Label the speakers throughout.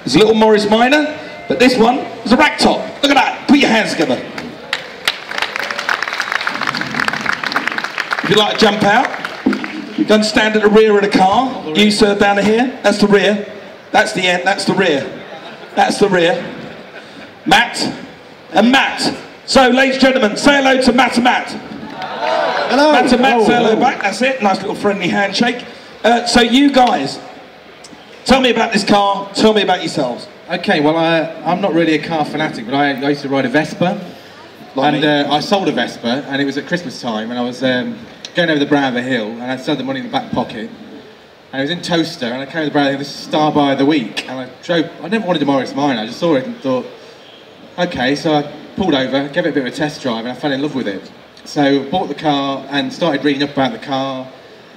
Speaker 1: It's a little Morris Minor, but this one is a rack top. Look at that. Put your hands together. If you like to jump out, don't stand at the rear of the car. You, sir, down here. That's the rear. That's the end. That's the rear. That's the rear. Matt and Matt. So, ladies and gentlemen, say hello to Matt and Matt.
Speaker 2: Hello.
Speaker 1: Matt and Matt, say hello back. That's it. Nice little friendly handshake. So, you guys, tell me about this car. Tell me about yourselves.
Speaker 2: Okay, well, I'm not really a car fanatic, but I used to ride a Vespa.
Speaker 1: Like
Speaker 2: and I sold a Vespa, and it was at Christmas time, and I was going over the brow of the hill, and I still had the money in the back pocket. And I was in Toaster, and I came over the brow of the hill, this is Star Buy of the Week, and I never wanted a Morris Minor, I just saw it and thought, okay, so I pulled over, gave it a bit of a test drive, and I fell in love with it. So bought the car, and started reading up about the car,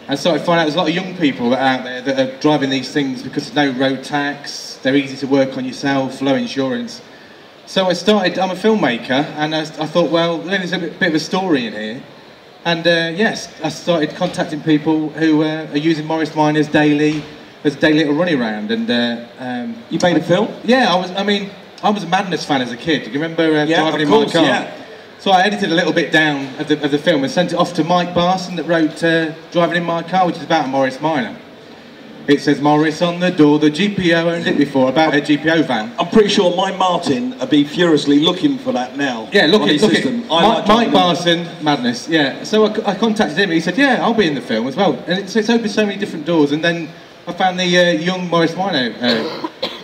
Speaker 2: and started finding out there's a lot of young people out there that are driving these things because there's no road tax, they're easy to work on yourself, low insurance. So I'm a filmmaker, and I thought, well, there's a bit of a story in here. And yes, I started contacting people who are using Morris Minors daily, as a daily little running around. And
Speaker 1: you made a film?
Speaker 2: Yeah, I was a Madness fan as a kid. Do you remember driving in my car?
Speaker 1: Yeah.
Speaker 2: So I edited a little bit down of the film and sent it off to Mike Barson that wrote Driving in My Car, which is about a Morris Minor. It says Morris on the door, the GPO owned it before, about a GPO van.
Speaker 1: I'm pretty sure my Martin would be furiously looking for that now.
Speaker 2: Yeah, look at Mike Barson, Madness, yeah. So I contacted him, he said, yeah, I'll be in the film as well. And it's opened so many different doors, and then I found the Young Morris Minor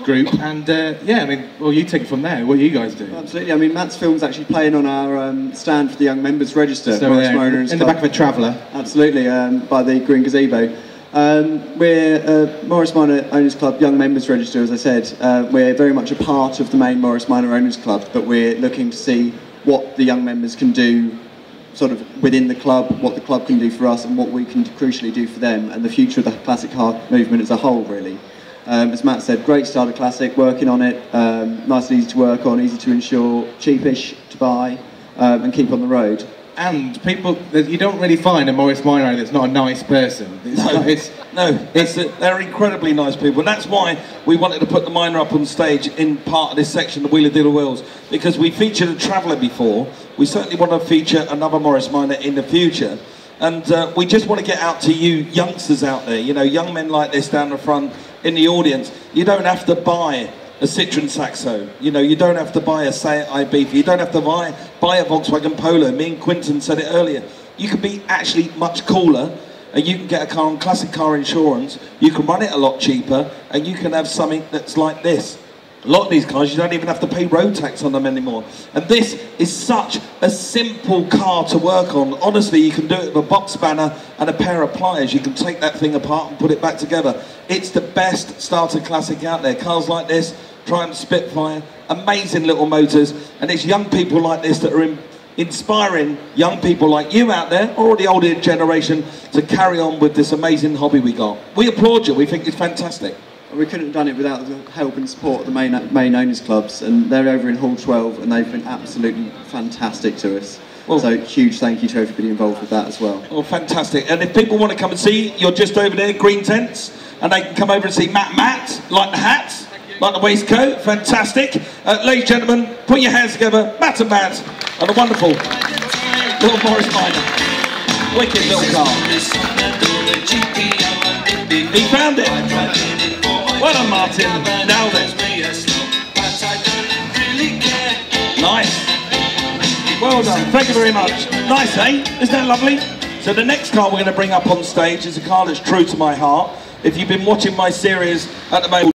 Speaker 2: group, and yeah, I mean, well, you take it from there, what you guys do.
Speaker 3: Absolutely, I mean, Matt's film's actually playing on our stand for the Young Members Register.
Speaker 2: So in the back of a Traveller.
Speaker 3: Absolutely, by the Green Gazebo. We're Morris Minor Owners Club Young Members Register, as I said. We're very much a part of the main Morris Minor Owners Club, but we're looking to see what the young members can do sort of within the club, what the club can do for us, and what we can crucially do for them, and the future of the classic car movement as a whole, really. As Matt said, great starter classic, working on it, nice and easy to work on, easy to insure, cheapish to buy, and keep on the road.
Speaker 2: And people, you don't really find a Morris Minor that's not a nice person.
Speaker 1: They're incredibly nice people, and that's why we wanted to put the Minor up on stage in part of this section, the Wheeler Dealer Wheels, because we featured a Traveller before. We certainly want to feature another Morris Minor in the future, and we just want to get out to you youngsters out there, you know, young men like this down the front in the audience. You don't have to buy a Citroen Saxo, you know, you don't have to buy a Seat Ibiza, you don't have to buy a Volkswagen Polo. Me and Quinton said it earlier. You can be actually much cooler, and you can get a car on Classic Car Insurance, you can run it a lot cheaper, and you can have something that's like this. A lot of these cars, you don't even have to pay road tax on them anymore. And this is such a simple car to work on. Honestly, you can do it with a box spanner and a pair of pliers. You can take that thing apart and put it back together. It's the best starter classic out there. Cars like this, Triumph Spitfire, amazing little motors. And it's young people like this that are inspiring young people like you out there, or the older generation, to carry on with this amazing hobby we got. We applaud you. We think it's fantastic.
Speaker 3: We couldn't have done it without the help and support of the main owners clubs, and they're over in Hall 12, and they've been absolutely fantastic to us. Well, so huge thank you to everybody involved with that as well.
Speaker 1: Well, fantastic. And if people want to come and see, you're just over there, green tents, and they can come over and see Matt, like the hats, like the waistcoat, fantastic. Ladies and gentlemen, put your hands together, Matt and Matt, and a wonderful little Morris Minor. Wicked little car. He found it. Well done, Martin. Nailed it. Nice. Well done. Thank you very much. Nice, eh? Isn't that lovely? So the next car we're going to bring up on stage is a car that's true to my heart. If you've been watching my series at the moment,